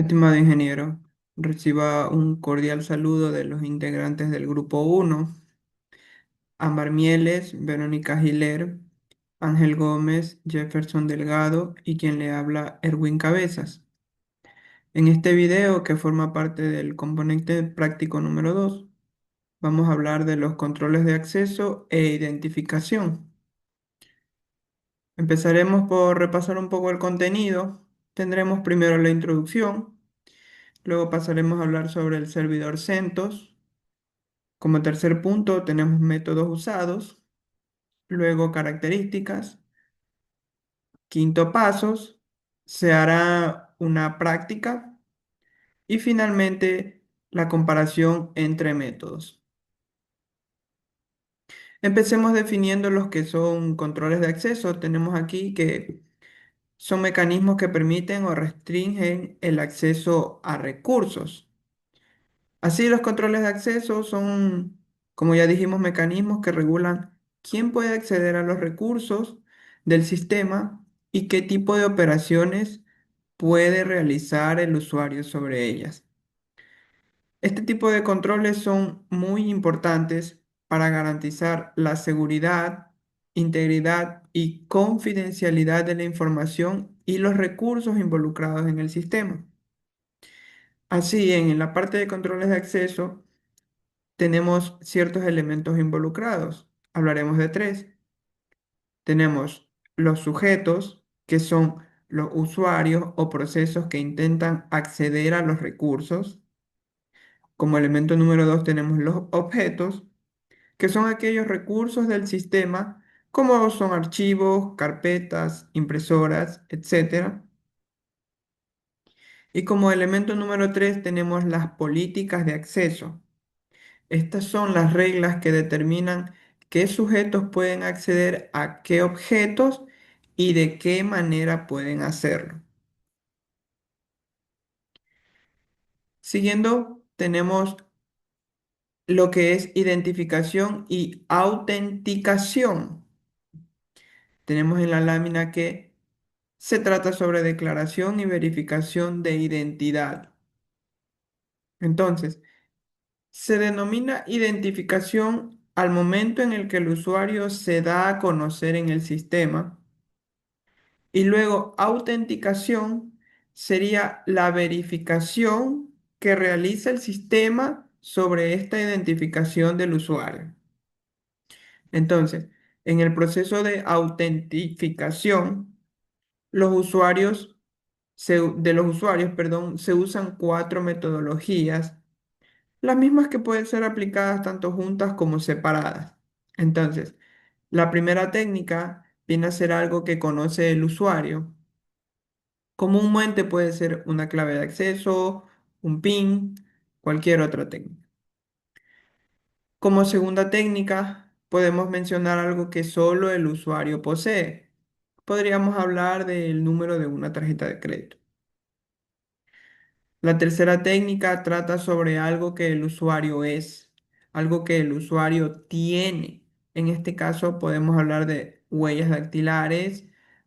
Estimado ingeniero, reciba un cordial saludo de los integrantes del Grupo 1, Ámbar Mieles, Verónica Giler, Ángel Gómez, Jefferson Delgado y quien le habla, Erwin Cabezas. En este video, que forma parte del componente práctico número 2, vamos a hablar de los controles de acceso e identificación. Empezaremos por repasar un poco el contenido. Tendremos primero la introducción, luego pasaremos a hablar sobre el servidor CentOS. Como tercer punto tenemos métodos usados, luego características, quinto pasos, se hará una práctica y finalmente la comparación entre métodos. Empecemos definiendo los que son controles de acceso. Tenemos aquí que son mecanismos que permiten o restringen el acceso a recursos. Así, los controles de acceso son, como ya dijimos, mecanismos que regulan quién puede acceder a los recursos del sistema y qué tipo de operaciones puede realizar el usuario sobre ellas. Este tipo de controles son muy importantes para garantizar la seguridad, integridad y confidencialidad de la información y los recursos involucrados en el sistema. Así, en la parte de controles de acceso, tenemos ciertos elementos involucrados. Hablaremos de tres. Tenemos los sujetos, que son los usuarios o procesos que intentan acceder a los recursos. Como elemento número dos tenemos los objetos, que son aquellos recursos del sistema, como son archivos, carpetas, impresoras, etcétera. Y como elemento número tres tenemos las políticas de acceso. Estas son las reglas que determinan qué sujetos pueden acceder a qué objetos y de qué manera pueden hacerlo. Siguiendo, tenemos lo que es identificación y autenticación. Tenemos en la lámina que se trata sobre declaración y verificación de identidad. Entonces, se denomina identificación al momento en el que el usuario se da a conocer en el sistema. Y luego, autenticación sería la verificación que realiza el sistema sobre esta identificación del usuario. Entonces, en el proceso de autentificación, los usuarios de los usuarios, perdón, se usan cuatro metodologías, las mismas que pueden ser aplicadas tanto juntas como separadas. Entonces, la primera técnica viene a ser algo que conoce el usuario. Comúnmente puede ser una clave de acceso, un PIN, cualquier otra técnica. Como segunda técnica, podemos mencionar algo que solo el usuario posee. Podríamos hablar del número de una tarjeta de crédito. La tercera técnica trata sobre algo que el usuario es, algo que el usuario tiene. En este caso podemos hablar de huellas dactilares,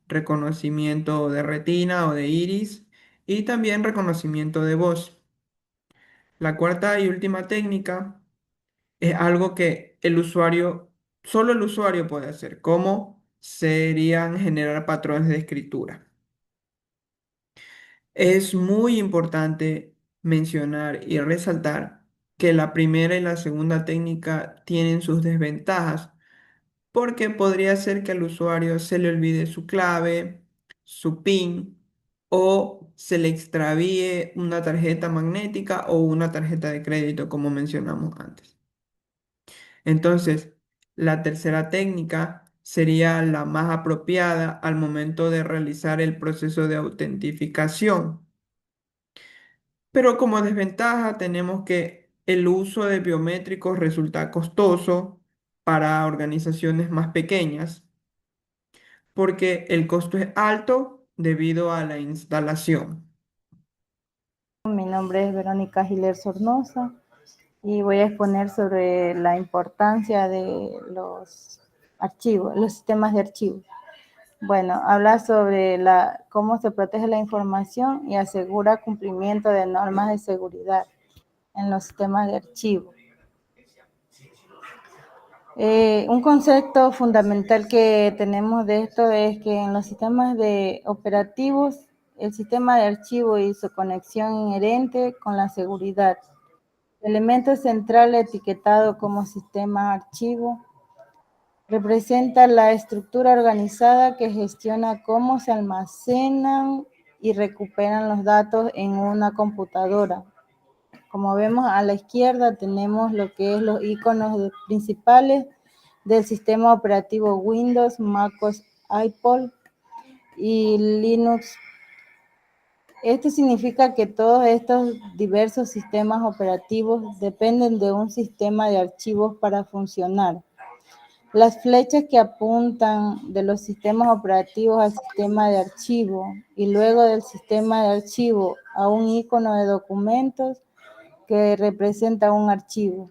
reconocimiento de retina o de iris y también reconocimiento de voz. La cuarta y última técnica es algo que solo el usuario puede hacer, como serían generar patrones de escritura. Es muy importante mencionar y resaltar que la primera y la segunda técnica tienen sus desventajas, porque podría ser que al usuario se le olvide su clave, su PIN o se le extravíe una tarjeta magnética o una tarjeta de crédito, como mencionamos antes. Entonces, la tercera técnica sería la más apropiada al momento de realizar el proceso de autentificación. Pero como desventaja tenemos que el uso de biométricos resulta costoso para organizaciones más pequeñas porque el costo es alto debido a la instalación. Mi nombre es Verónica Giler Sornosa y voy a exponer sobre la importancia de los archivos, los sistemas de archivos. Bueno, habla sobre cómo se protege la información y asegura cumplimiento de normas de seguridad en los sistemas de archivo. Un concepto fundamental que tenemos de esto es que en los sistemas de operativos, el sistema de archivo y su conexión inherente con la seguridad. El elemento central etiquetado como sistema archivo representa la estructura organizada que gestiona cómo se almacenan y recuperan los datos en una computadora. Como vemos a la izquierda tenemos lo que es los iconos principales del sistema operativo Windows, MacOS, iPod y Linux. Esto significa que todos estos diversos sistemas operativos dependen de un sistema de archivos para funcionar. Las flechas que apuntan de los sistemas operativos al sistema de archivo y luego del sistema de archivo a un icono de documentos que representa un archivo.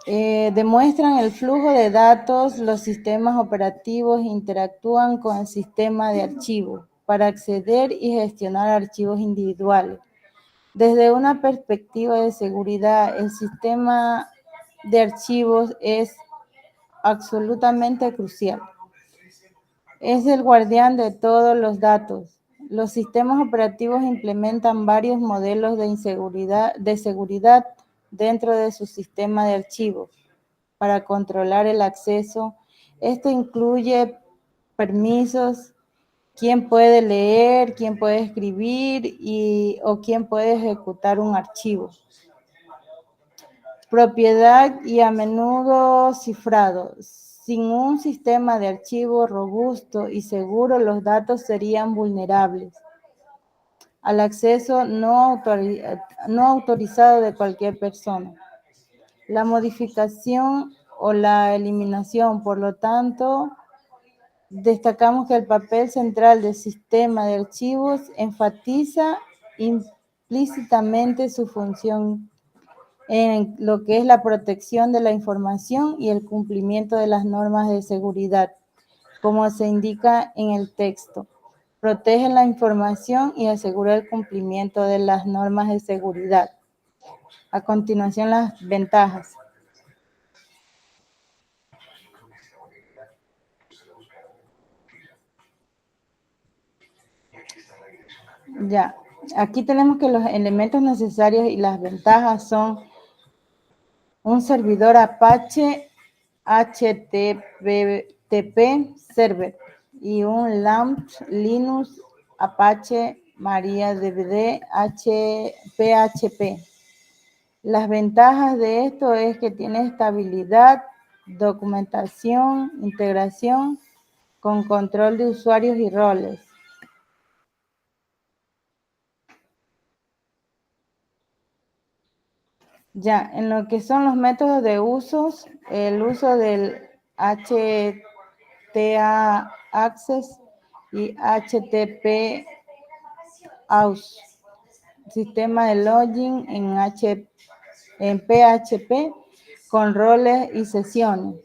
Demuestran el flujo de datos. Los sistemas operativos interactúan con el sistema de archivo para acceder y gestionar archivos individuales. Desde una perspectiva de seguridad, el sistema de archivos es absolutamente crucial. Es el guardián de todos los datos. Los sistemas operativos implementan varios modelos de seguridad dentro de su sistema de archivos para controlar el acceso. Esto incluye permisos, quién puede leer, quién puede escribir o quién puede ejecutar un archivo. Propiedad y a menudo cifrado. Sin un sistema de archivo robusto y seguro, los datos serían vulnerables al acceso no autorizado de cualquier persona. La modificación o la eliminación, por lo tanto, destacamos que el papel central del sistema de archivos enfatiza implícitamente su función en lo que es la protección de la información y el cumplimiento de las normas de seguridad, como se indica en el texto. Protege la información y asegura el cumplimiento de las normas de seguridad. A continuación, las ventajas. Ya, aquí tenemos que los elementos necesarios y las ventajas son un servidor Apache HTTP server y un LAMP Linux Apache MariaDB PHP. Las ventajas de esto es que tiene estabilidad, documentación, integración con control de usuarios y roles. Ya, en lo que son los métodos de usos, el uso del HTA Access y HTTP Aus, sistema de login en PHP con roles y sesiones.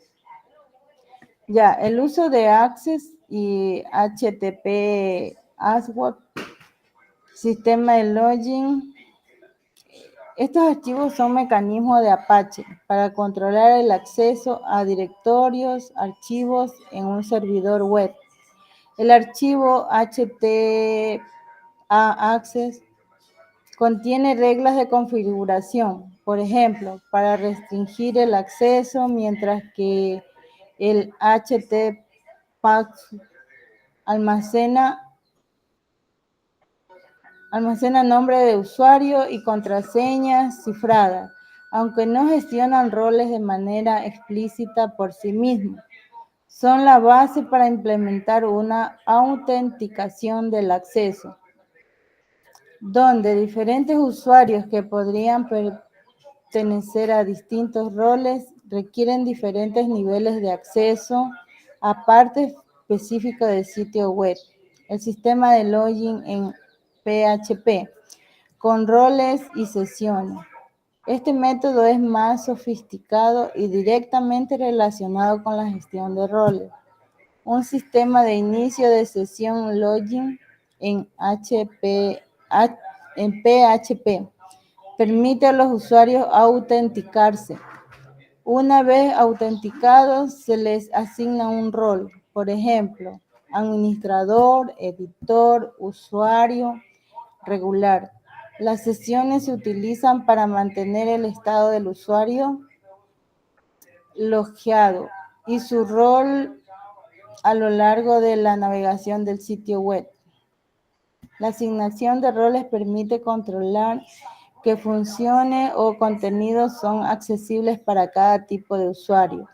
Ya, el uso de Access y HTTP ASWOT, sistema de login. Estos archivos son mecanismos de Apache para controlar el acceso a directorios, archivos en un servidor web. El archivo HTA Access contiene reglas de configuración, por ejemplo, para restringir el acceso, mientras que el HTTP almacena nombre de usuario y contraseñas cifradas, aunque no gestionan roles de manera explícita por sí mismos. Son la base para implementar una autenticación del acceso, donde diferentes usuarios que podrían pertenecer a distintos roles requieren diferentes niveles de acceso a partes específicas del sitio web. El sistema de login en PHP con roles y sesiones. Este método es más sofisticado y directamente relacionado con la gestión de roles. un sistema de inicio de sesión login en PHP. Permite a los usuarios autenticarse. Una vez autenticados, se les asigna un rol, por ejemplo, administrador, editor, usuario, regular. Las sesiones se utilizan para mantener el estado del usuario logueado y su rol a lo largo de la navegación del sitio web. La asignación de roles permite controlar que funciones o contenidos son accesibles para cada tipo de usuario,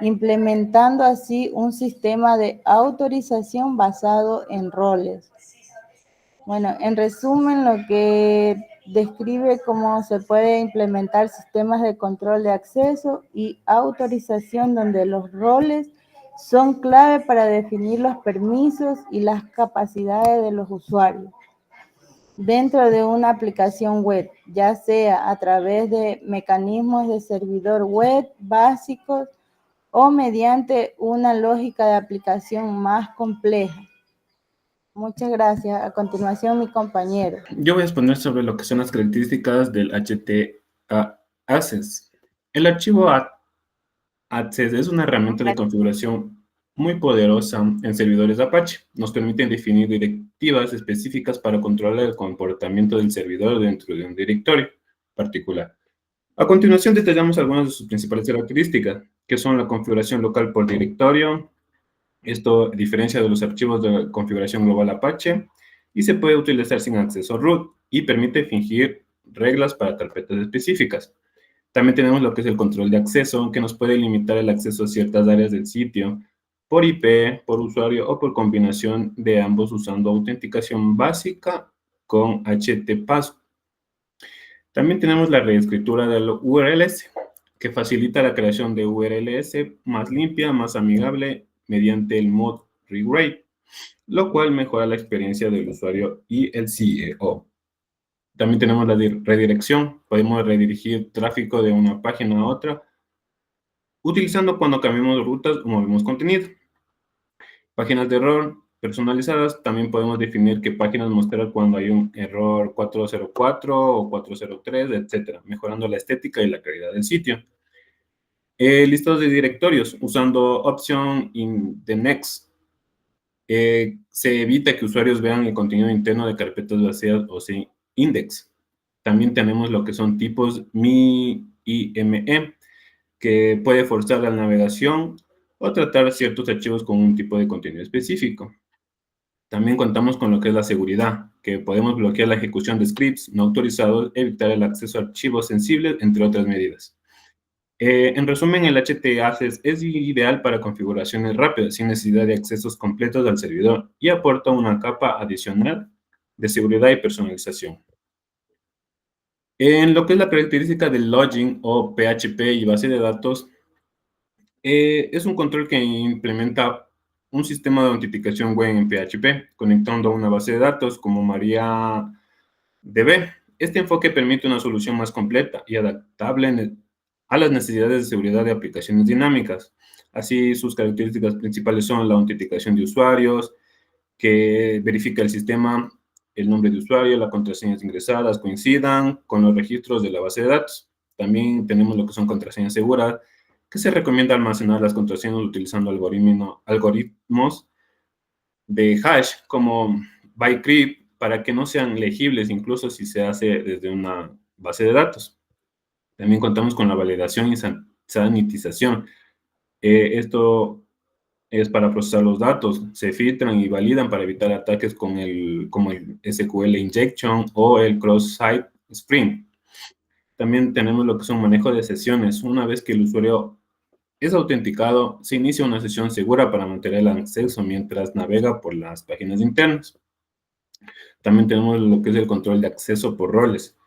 implementando así un sistema de autorización basado en roles. Bueno, en resumen, lo que describe cómo se puede implementar sistemas de control de acceso y autorización donde los roles son clave para definir los permisos y las capacidades de los usuarios dentro de una aplicación web, ya sea a través de mecanismos de servidor web básicos o mediante una lógica de aplicación más compleja. Muchas gracias. A continuación, mi compañero. Yo voy a exponer sobre lo que son las características del HT-Access. El archivo Access es una herramienta de configuración muy poderosa en servidores Apache. Nos permite definir directivas específicas para controlar el comportamiento del servidor dentro de un directorio particular. A continuación detallamos algunas de sus principales características, que son la configuración local por directorio. Esto diferencia de los archivos de configuración global Apache y se puede utilizar sin acceso root y permite fingir reglas para carpetas específicas. También tenemos lo que es el control de acceso, que nos puede limitar el acceso a ciertas áreas del sitio por IP, por usuario o por combinación de ambos usando autenticación básica con HTPass. También tenemos la reescritura del URLs, que facilita la creación de URLs más limpia, más amigable mediante el mod rewrite, lo cual mejora la experiencia del usuario y el CEO. También tenemos la redirección. Podemos redirigir tráfico de una página a otra utilizando cuando cambiamos rutas o movemos contenido. Páginas de error personalizadas. También podemos definir qué páginas mostrar cuando hay un error 404 o 403, etc., mejorando la estética y la calidad del sitio. Listados de directorios usando option in the next. Se evita que usuarios vean el contenido interno de carpetas vacías o sin index. También tenemos lo que son tipos MIME, que puede forzar la navegación o tratar ciertos archivos con un tipo de contenido específico. También contamos con lo que es la seguridad, que podemos bloquear la ejecución de scripts no autorizados, evitar el acceso a archivos sensibles, entre otras medidas. En resumen, el HT-Access es ideal para configuraciones rápidas, sin necesidad de accesos completos al servidor, y aporta una capa adicional de seguridad y personalización. En lo que es la característica del login o PHP y base de datos, es un control que implementa un sistema de autenticación web en PHP, conectando a una base de datos como MariaDB. Este enfoque permite una solución más completa y adaptable a las necesidades de seguridad de aplicaciones dinámicas. Así, sus características principales son la autenticación de usuarios, que verifica el sistema, el nombre de usuario, las contraseñas ingresadas coincidan con los registros de la base de datos. También tenemos lo que son contraseñas seguras, que se recomienda almacenar las contraseñas utilizando algoritmos de hash como Bcrypt para que no sean legibles incluso si se hace desde una base de datos. También contamos con la validación y sanitización. Esto es para procesar los datos. Se filtran y validan para evitar ataques como el SQL injection o el cross-site sprint. También tenemos lo que son manejo de sesiones. Una vez que el usuario es autenticado, se inicia una sesión segura para mantener el acceso mientras navega por las páginas internas. También tenemos lo que es el control de acceso por roles,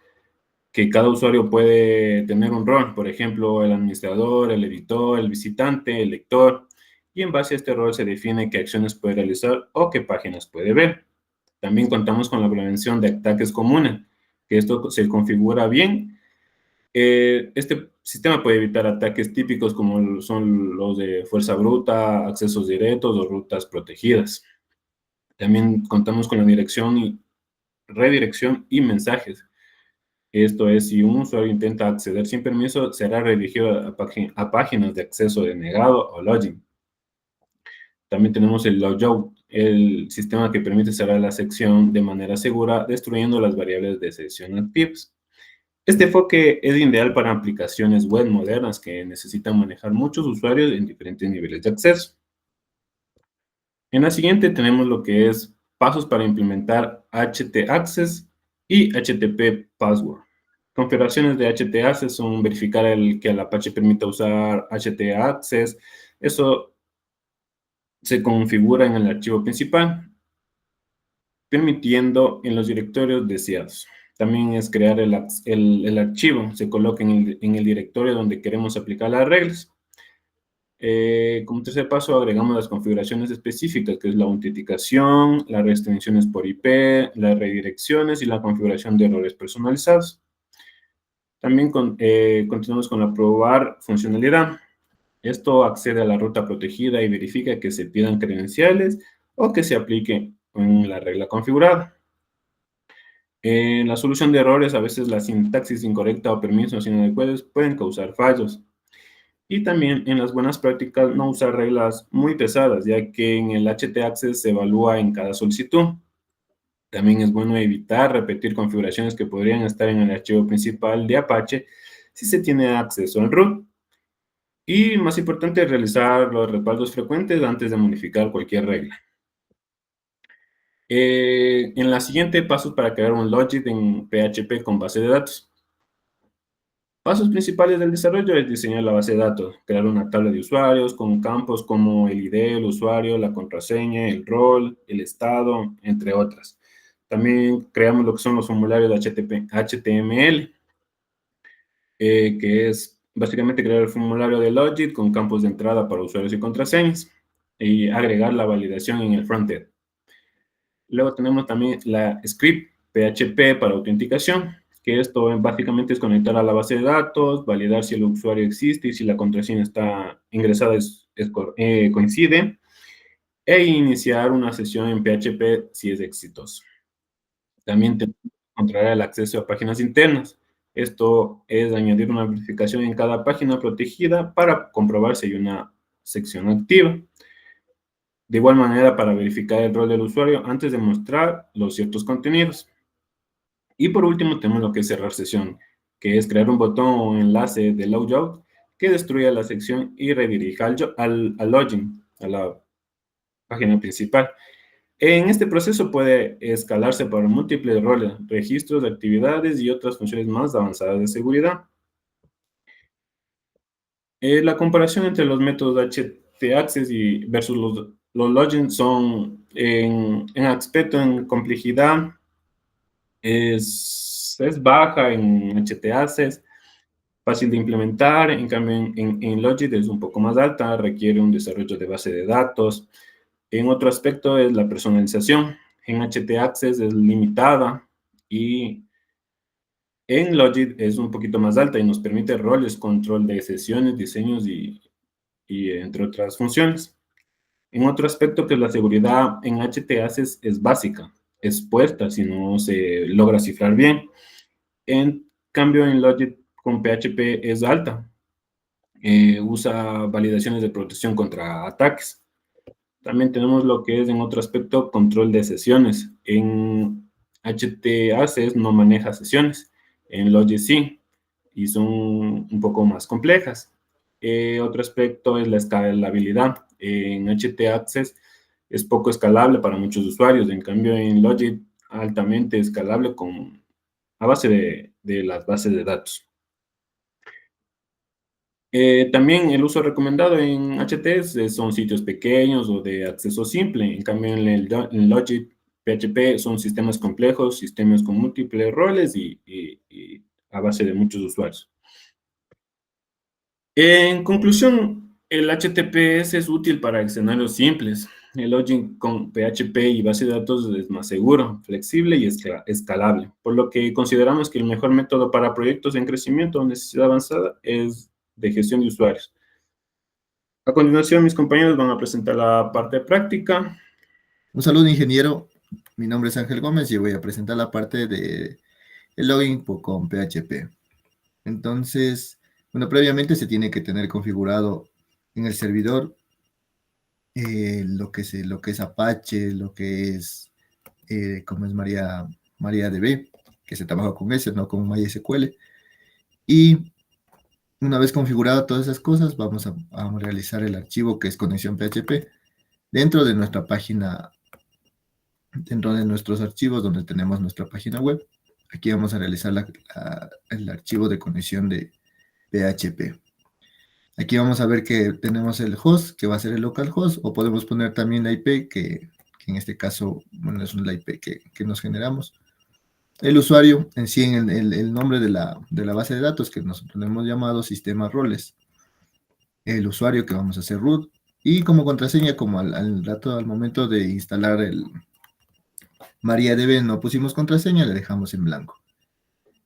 que cada usuario puede tener un rol, por ejemplo, el administrador, el editor, el visitante, el lector, y en base a este rol se define qué acciones puede realizar o qué páginas puede ver. También contamos con la prevención de ataques comunes, que esto se configura bien. Este sistema puede evitar ataques típicos como son los de fuerza bruta, accesos directos o rutas protegidas. También contamos con la redirección y mensajes. Esto es, si un usuario intenta acceder sin permiso, será redirigido a páginas de acceso denegado o login. También tenemos el logout, el sistema que permite cerrar la sección de manera segura, destruyendo las variables de sesión activas. Este enfoque es ideal para aplicaciones web modernas que necesitan manejar muchos usuarios en diferentes niveles de acceso. En la siguiente tenemos lo que es pasos para implementar htaccess y http password. Configuraciones de htaccess son verificar que el Apache permita usar htaccess. Eso se configura en el archivo principal, permitiendo en los directorios deseados. También es crear el archivo, se coloca en el directorio donde queremos aplicar las reglas. Como tercer paso, agregamos las configuraciones específicas, que es la autenticación, las restricciones por IP, las redirecciones y la configuración de errores personalizados. También continuamos con la probar funcionalidad. Esto accede a la ruta protegida y verifica que se pidan credenciales o que se aplique en la regla configurada. En la solución de errores, a veces la sintaxis incorrecta o permisos inadecuados pueden causar fallos. Y también en las buenas prácticas no usar reglas muy pesadas, ya que en el htaccess se evalúa en cada solicitud. También es bueno evitar repetir configuraciones que podrían estar en el archivo principal de Apache si se tiene acceso al root. Y más importante, realizar los respaldos frecuentes antes de modificar cualquier regla. En la siguiente, pasos para crear un logit en PHP con base de datos. Pasos principales del desarrollo es diseñar la base de datos, crear una tabla de usuarios con campos como el ID, el usuario, la contraseña, el rol, el estado, entre otras. También creamos lo que son los formularios de HTML, que es básicamente crear el formulario de logit con campos de entrada para usuarios y contraseñas y agregar la validación en el frontend. Luego tenemos también la script PHP para autenticación, que esto básicamente es conectar a la base de datos, validar si el usuario existe y si la contraseña está ingresada coincide, e iniciar una sesión en PHP si es exitoso. También tenemos que controlar el acceso a páginas internas. Esto es añadir una verificación en cada página protegida para comprobar si hay una sección activa. De igual manera, para verificar el rol del usuario antes de mostrar los ciertos contenidos. Y por último, tenemos lo que es cerrar sesión, que es crear un botón o enlace de logout que destruya la sección y redirija al login, a la página principal. En este proceso puede escalarse para múltiples roles, registros de actividades y otras funciones más avanzadas de seguridad. La comparación entre los métodos htaccess versus los logins son en aspecto, en complejidad, es baja en htaccess, fácil de implementar, en cambio en Logit es un poco más alta, requiere un desarrollo de base de datos. En otro aspecto es la personalización. En htaccess es limitada y en Logit es un poquito más alta y nos permite roles, control de sesiones, diseños y entre otras funciones. En otro aspecto que es la seguridad en htaccess es básica, es puesta si no se logra cifrar bien. En cambio en Logit con PHP es alta. Usa validaciones de protección contra ataques. También tenemos lo que es en otro aspecto control de sesiones. En htaccess no maneja sesiones, en Logit sí, y son un poco más complejas. Otro aspecto es la escalabilidad. En htaccess es poco escalable para muchos usuarios, en cambio en Logit altamente escalable a base de las bases de datos. También el uso recomendado en HTS son sitios pequeños o de acceso simple. En cambio, en Logit PHP son sistemas complejos, sistemas con múltiples roles y a base de muchos usuarios. En conclusión, el HTTPS es útil para escenarios simples, El login con PHP y base de datos es más seguro, flexible y escalable, por lo que consideramos que el mejor método para proyectos en crecimiento o necesidad avanzada es de gestión de usuarios. A continuación, mis compañeros van a presentar la parte práctica. Un saludo, ingeniero. Mi nombre es Ángel Gómez y voy a presentar la parte de el login con PHP. Entonces, bueno, previamente se tiene que tener configurado en el servidor lo que es Apache, lo que es, como es MariaDB, que se trabaja con ese, no con MySQL. Y una vez configurado todas esas cosas, vamos a realizar el archivo que es conexión PHP dentro de nuestra página, dentro de nuestros archivos donde tenemos nuestra página web. Aquí vamos a realizar el archivo de conexión de PHP. Aquí vamos a ver que tenemos el host, que va a ser el localhost, o podemos poner también la IP, que en este caso, bueno, es la IP que nos generamos. El usuario en sí, en el nombre de la base de datos que nosotros le hemos llamado sistema roles. El usuario que vamos a hacer root. Y como contraseña, como al momento de instalar el MariaDB no pusimos contraseña, le dejamos en blanco.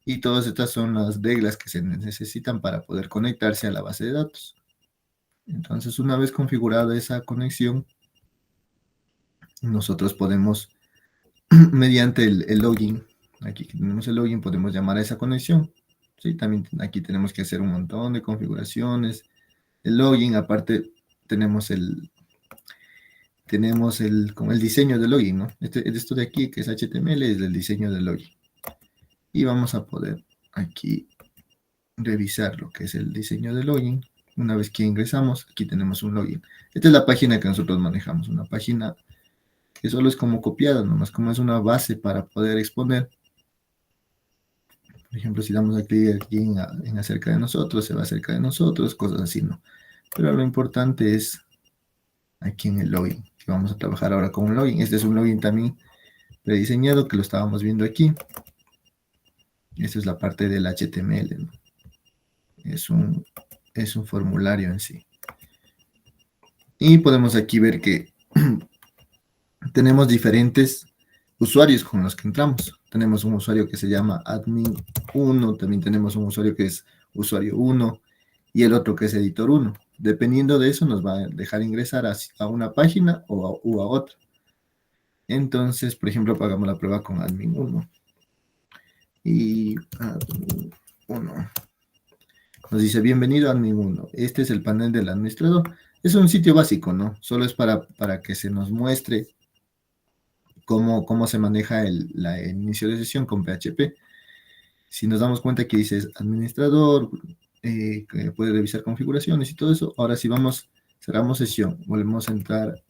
Y todas estas son las reglas que se necesitan para poder conectarse a la base de datos. Entonces, una vez configurada esa conexión, nosotros podemos, mediante el login, aquí tenemos el login, podemos llamar a esa conexión. Sí, también aquí tenemos que hacer un montón de configuraciones. El login, aparte, tenemos como el diseño del login, ¿no? Esto de aquí, que es HTML, es el diseño del login. Y vamos a poder aquí revisar lo que es el diseño del login. Una vez que ingresamos, aquí tenemos un login. Esta es la página que nosotros manejamos, una página que solo es como copiada, nomás como es una base para poder exponer. Por ejemplo, si damos aquí en acerca de nosotros, se va acerca de nosotros, cosas así, ¿no? Pero lo importante es aquí en el login, que vamos a trabajar ahora con un login. Este es un login también prediseñado que lo estábamos viendo aquí. Esta es la parte del HTML, ¿no? Es un formulario en sí. Y podemos aquí ver que tenemos diferentes usuarios con los que entramos. Tenemos un usuario que se llama admin 1, también tenemos un usuario que es usuario 1 y el otro que es editor 1. Dependiendo de eso nos va a dejar ingresar a una página o a otra. Entonces, por ejemplo, hagamos la prueba con admin 1. Y admin 1. Nos dice, bienvenido a admin 1. Este es el panel del administrador. Es un sitio básico, ¿no? Solo es para que se nos muestre cómo se maneja el inicio de sesión con PHP. Si nos damos cuenta que dice administrador, que puede revisar configuraciones y todo eso. Ahora si cerramos sesión, volvemos a entrar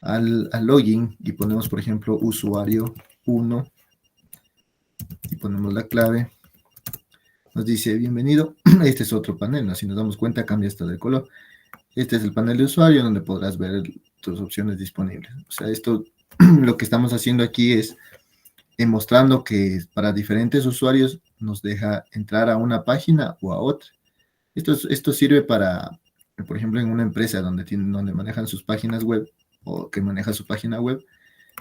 al login y ponemos, por ejemplo, usuario 1 y ponemos la clave. Nos dice, bienvenido. Este es otro panel, ¿no? Si nos damos cuenta, cambia hasta de color. Este es el panel de usuario donde podrás ver tus opciones disponibles. O sea, esto, lo que estamos haciendo aquí es mostrando que para diferentes usuarios nos deja entrar a una página o a otra. Esto sirve para, por ejemplo, en una empresa donde manejan sus páginas web o que maneja su página web,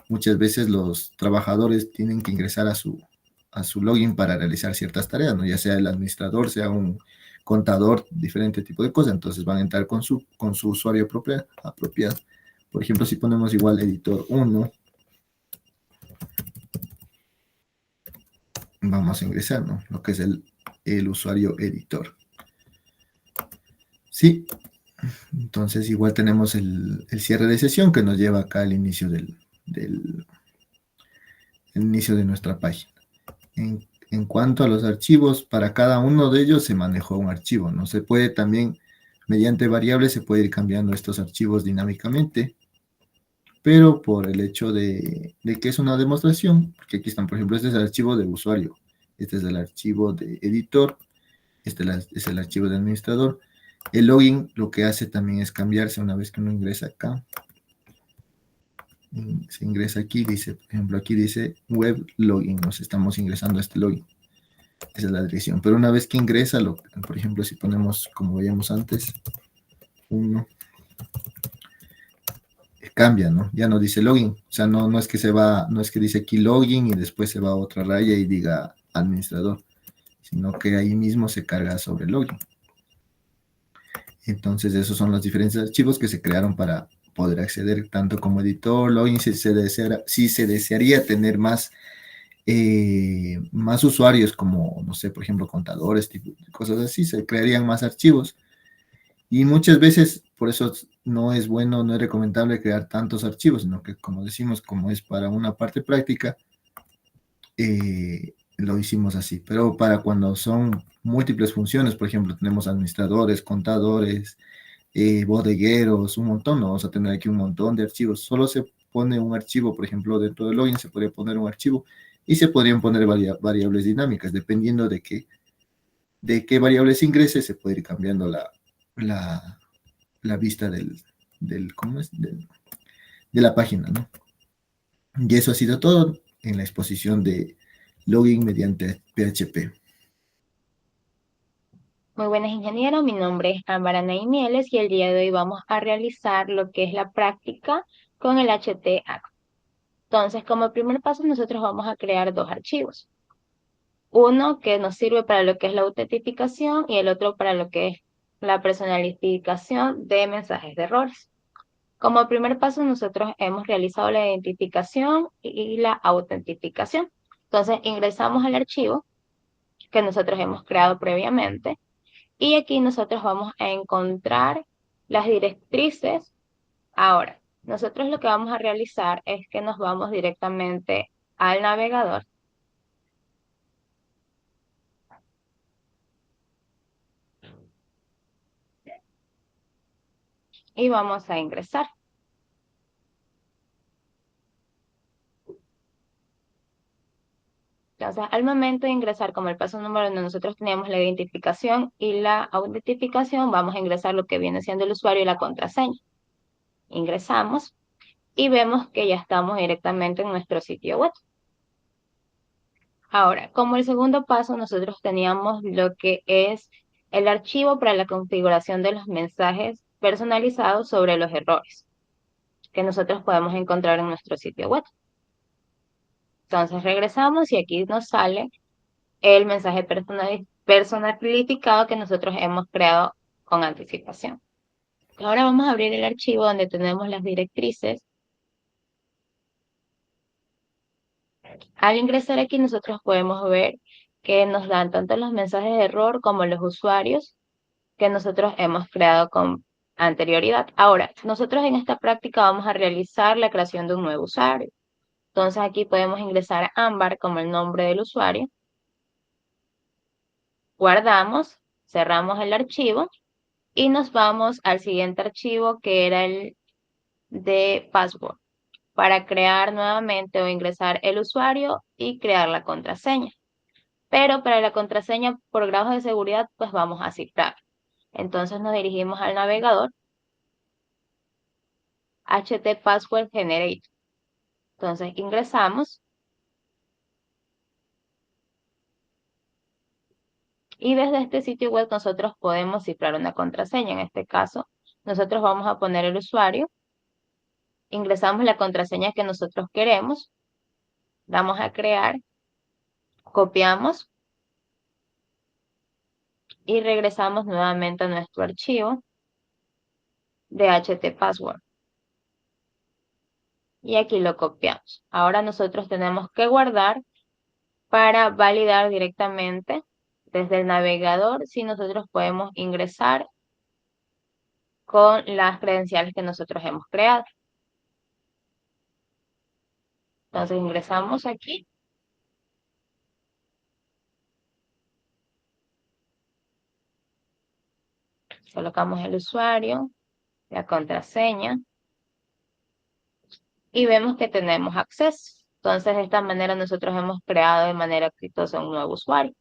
muchas veces los trabajadores tienen que ingresar a su login para realizar ciertas tareas, ¿no? Ya sea el administrador, sea un contador, diferente tipo de cosas. Entonces van a entrar con su usuario apropiado. Por ejemplo, si ponemos igual editor 1, vamos a ingresar, ¿no? Lo que es el usuario editor. Sí. Entonces igual tenemos el cierre de sesión que nos lleva acá al inicio el inicio de nuestra página. En cuanto a los archivos, para cada uno de ellos se manejó un archivo, ¿no? Se puede también, mediante variables, se puede ir cambiando estos archivos dinámicamente, pero por el hecho de que es una demostración, porque aquí están, por ejemplo, este es el archivo de usuario, este es el archivo de editor, este es el archivo de administrador. El login lo que hace también es cambiarse una vez que uno ingresa acá. Se ingresa aquí, dice, por ejemplo, aquí dice web login, nos estamos ingresando a este login. Esa es la dirección. Pero una vez que ingresa, por ejemplo, si ponemos, como veíamos antes, 1, cambia, ¿no? Ya no dice login, o sea, no es que se va, no es que dice aquí login y después se va a otra raya y diga administrador, sino que ahí mismo se carga sobre login. Entonces, esos son los diferentes archivos que se crearon para poder acceder tanto como editor, login, si se desearía tener más usuarios como, no sé, por ejemplo, contadores, cosas así, se crearían más archivos. Y muchas veces, por eso no es bueno, no es recomendable crear tantos archivos, sino que, como decimos, como es para una parte práctica, lo hicimos así. Pero para cuando son múltiples funciones, por ejemplo, tenemos administradores, contadores, bodegueros, un montón, ¿no? Vamos a tener aquí un montón de archivos. Solo se pone un archivo, por ejemplo, dentro del login se podría poner un archivo y se podrían poner variables dinámicas, dependiendo de qué variables ingrese, se puede ir cambiando la, la vista ¿cómo es? De la página, ¿no? Y eso ha sido todo en la exposición de login mediante PHP. Muy buenas, ingeniero. Mi nombre es Ámbar Anaí Mieles y el día de hoy vamos a realizar lo que es la práctica con el HT-ACK. Entonces, como primer paso, nosotros vamos a crear dos archivos. Uno que nos sirve para lo que es la autentificación y el otro para lo que es la personalización de mensajes de errores. Como primer paso, nosotros hemos realizado la identificación y la autentificación. Entonces, ingresamos al archivo que nosotros hemos creado previamente y aquí nosotros vamos a encontrar las directrices. Ahora, nosotros lo que vamos a realizar es que nos vamos directamente al navegador y vamos a ingresar. Entonces, al momento de ingresar, como el paso número uno, nosotros teníamos la identificación y la autentificación, vamos a ingresar lo que viene siendo el usuario y la contraseña. Ingresamos y vemos que ya estamos directamente en nuestro sitio web. Ahora, como el segundo paso, nosotros teníamos lo que es el archivo para la configuración de los mensajes personalizados sobre los errores que nosotros podemos encontrar en nuestro sitio web. Entonces regresamos y aquí nos sale el mensaje personalificado que nosotros hemos creado con anticipación. Ahora vamos a abrir el archivo donde tenemos las directrices. Al ingresar aquí nosotros podemos ver que nos dan tanto los mensajes de error como los usuarios que nosotros hemos creado con anterioridad. Ahora, nosotros en esta práctica vamos a realizar la creación de un nuevo usuario. Entonces aquí podemos ingresar Ámbar como el nombre del usuario. Guardamos, cerramos el archivo y nos vamos al siguiente archivo que era el de password para crear nuevamente o ingresar el usuario y crear la contraseña. Pero para la contraseña por grados de seguridad pues vamos a cifrar. Entonces nos dirigimos al navegador HT Password Generator. Entonces ingresamos y desde este sitio web nosotros podemos cifrar una contraseña. En este caso, nosotros vamos a poner el usuario, ingresamos la contraseña que nosotros queremos, damos a crear, copiamos y regresamos nuevamente a nuestro archivo de HT Password. Y aquí lo copiamos. Ahora nosotros tenemos que guardar para validar directamente desde el navegador si nosotros podemos ingresar con las credenciales que nosotros hemos creado. Entonces ingresamos aquí. Colocamos el usuario, la contraseña y vemos que tenemos acceso. Entonces de esta manera nosotros hemos creado de manera exitosa un nuevo usuario.